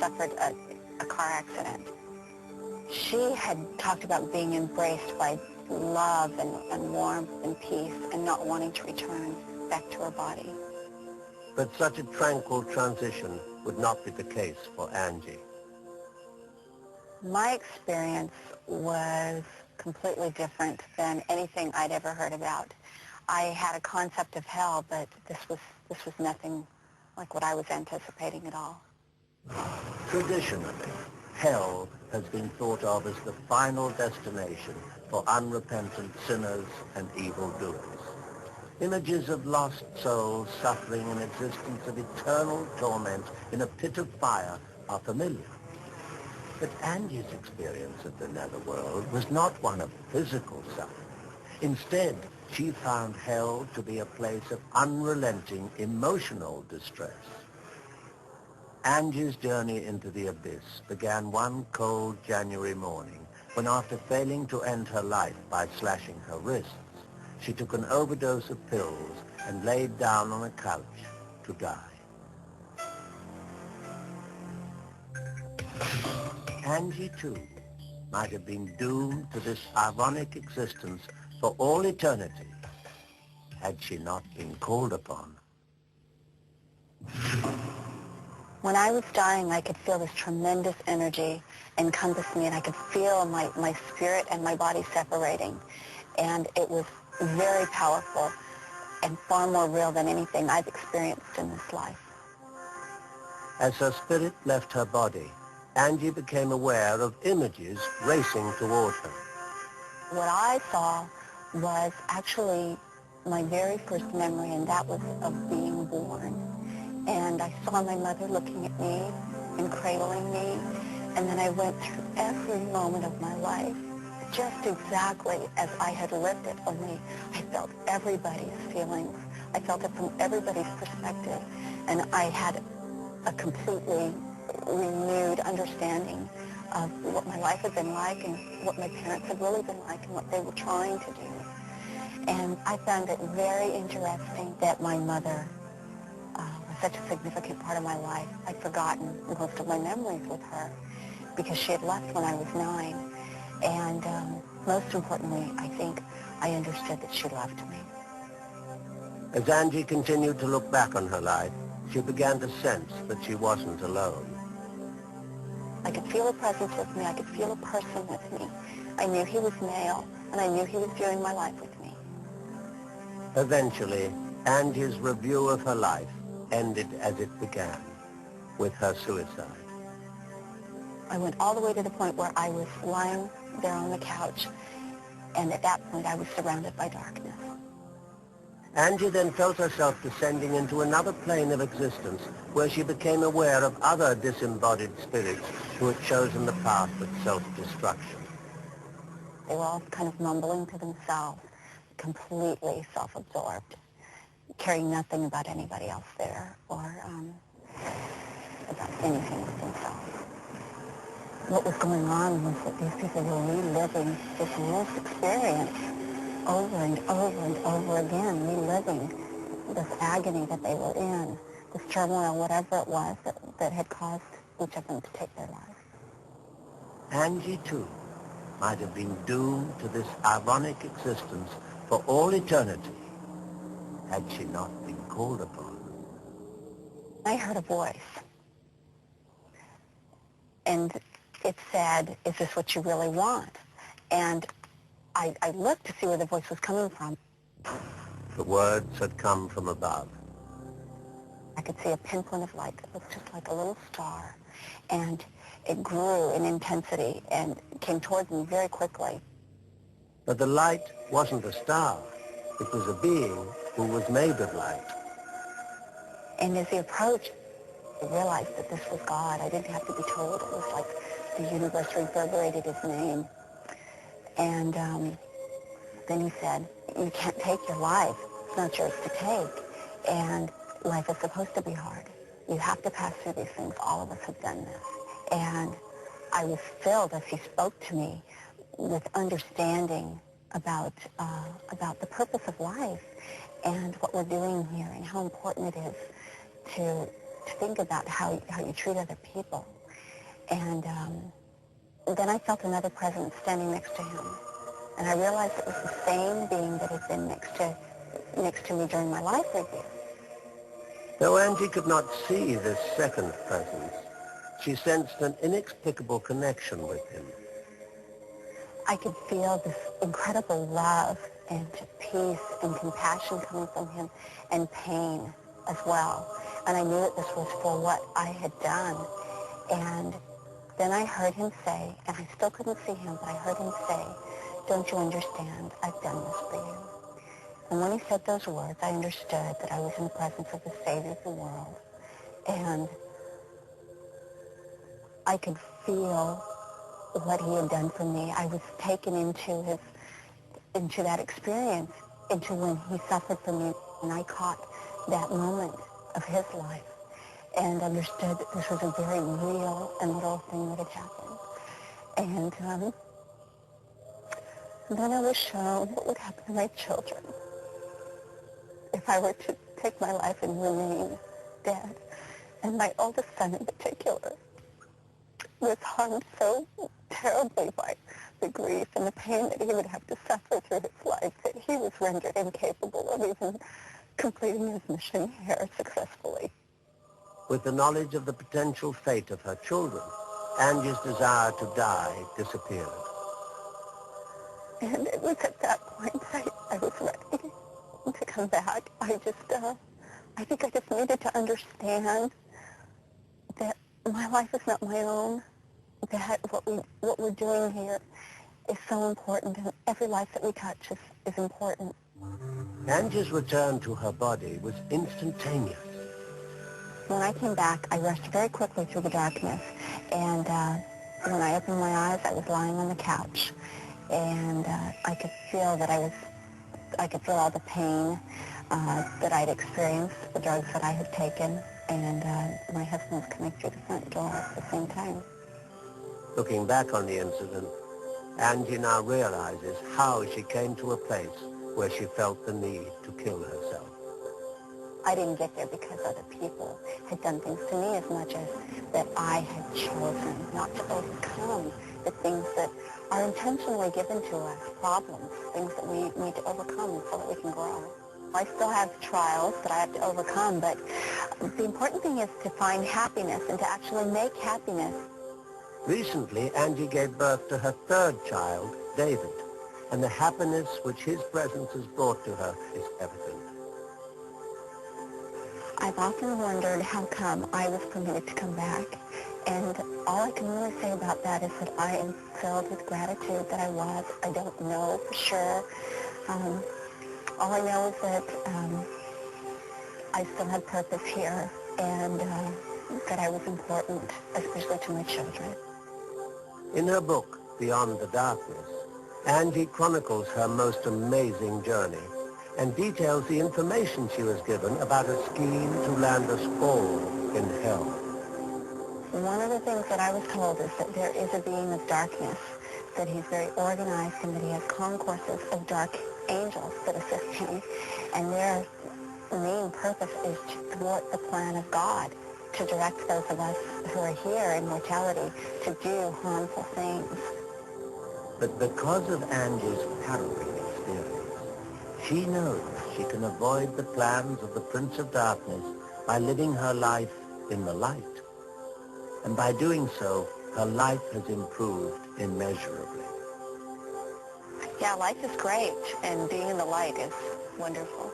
suffered a car accident. She had talked about being embraced by love and warmth and peace and not wanting to return back to her body. But such a tranquil transition would not be the case for Angie. My experience was completely different than anything I'd ever heard about. I had a concept of hell, but this was nothing like what I was anticipating at all. Traditionally, hell has been thought of as the final destination for unrepentant sinners and evildoers. Images of lost souls suffering an existence of eternal torment in a pit of fire are familiar. But Angie's experience of the netherworld was not one of physical suffering. Instead, she found hell to be a place of unrelenting emotional distress. Angie's journey into the abyss began one cold January morning when, after failing to end her life by slashing her wrists, she took an overdose of pills and laid down on a couch to die. Angie, too, might have been doomed to this ironic existence for all eternity had she not been called upon. When I was dying, I could feel this tremendous energy encompass me, and I could feel my spirit and my body separating. And it was very powerful and far more real than anything I've experienced in this life. As her spirit left her body, Angie became aware of images racing toward her. What I saw was actually my very first memory, and that was of being born. And I saw my mother looking at me and cradling me, and then I went through every moment of my life just exactly as I had lived it, only I felt everybody's feelings. I felt it from everybody's perspective, and I had a completely renewed understanding of what my life had been like and what my parents had really been like and what they were trying to do. And I found it very interesting that my mother was such a significant part of my life. I'd forgotten most of my memories with her because she had left when I was 9. And most importantly, I think I understood that she loved me. As Angie continued to look back on her life, she began to sense that she wasn't alone. I could feel a presence with me. I could feel a person with me. I knew he was male, and I knew he was viewing my life with me. Eventually, Angie's review of her life ended as it began, with her suicide. I went all the way to the point where I was lying there on the couch, and at that point I was surrounded by darkness. Angie then felt herself descending into another plane of existence where she became aware of other disembodied spirits who had chosen the path of self-destruction. They were all kind of mumbling to themselves, completely self-absorbed, caring nothing about anybody else there or about anything but themselves. What was going on was that these people were reliving this worst experience over and over and over again, reliving this agony that they were in, this turmoil, whatever it was that had caused each of them to take their lives. Angie, too, might have been doomed to this ironic existence for all eternity had she not been called upon. I heard a voice, and it said, "Is this what you really want?" And I looked to see where the voice was coming from. The words had come from above. I could see a pinpoint of light that looked just like a little star, and it grew in intensity and came towards me very quickly. But the light wasn't a star. It was a being who was made of light. And as he approached, I realized that this was God. I didn't have to be told. It was like the universe reverberated his name. And then he said, "You can't take your life. It's not yours to take. And life is supposed to be hard. You have to pass through these things. All of us have done this." And I was filled as he spoke to me with understanding about the purpose of life and what we're doing here and how important it is to to think about how you treat other people. And then I felt another presence standing next to him. And I realized it was the same being that had been next to me during my life review. Though Angie could not see this second presence, she sensed an inexplicable connection with him. I could feel this incredible love and peace and compassion coming from him, and pain as well. And I knew that this was for what I had done. And then I heard him say, and I still couldn't see him, but I heard him say, "Don't you understand? I've done this for you." And when he said those words, I understood that I was in the presence of the Savior of the world. And I could feel what he had done for me. I was taken into that experience, into when he suffered for me, and I caught that moment of his life and understood that this was a very real and literal thing that had happened. And then I was shown what would happen to my children if I were to take my life and remain dead. And my oldest son in particular was harmed so terribly by the grief and the pain that he would have to suffer through his life that he was rendered incapable of even completing his mission here successfully. With the knowledge of the potential fate of her children, Angie's desire to die disappeared. And it was at that point I was ready to come back. I think I just needed to understand that my life is not my own, that what we're doing here is so important, and every life that we touch is important. Angie's return to her body was instantaneous. When I came back, I rushed very quickly through the darkness, and when I opened my eyes, I was lying on the couch, and I could feel all the pain that I'd experienced, the drugs that I had taken, and my husband was coming through the front door at the same time. Looking back on the incident, Angie now realizes how she came to a place where she felt the need to kill herself. I didn't get there because other people had done things to me as much as that I had chosen not to overcome the things that are intentionally given to us, problems, things that we need to overcome so that we can grow. I still have trials that I have to overcome, but the important thing is to find happiness and to actually make happiness. Recently, Angie gave birth to her third child, David, and the happiness which his presence has brought to her is evident. I've often wondered how come I was permitted to come back, and all I can really say about that is that I am filled with gratitude that I was. I don't know for sure. All I know is that I still had purpose here, and that I was important, especially to my children. In her book, Beyond the Darkness, Angie chronicles her most amazing journey and details the information she was given about a scheme to land us all in hell. One of the things that I was told is that there is a being of darkness, that he's very organized, and that he has concourses of dark angels that assist him, and their main purpose is to thwart the plan of God, to direct those of us who are here in mortality to do harmful things. But because of Angie's harrowing experience, she knows she can avoid the plans of the Prince of Darkness by living her life in the light. And by doing so, her life has improved immeasurably. Yeah, life is great, and being in the light is wonderful.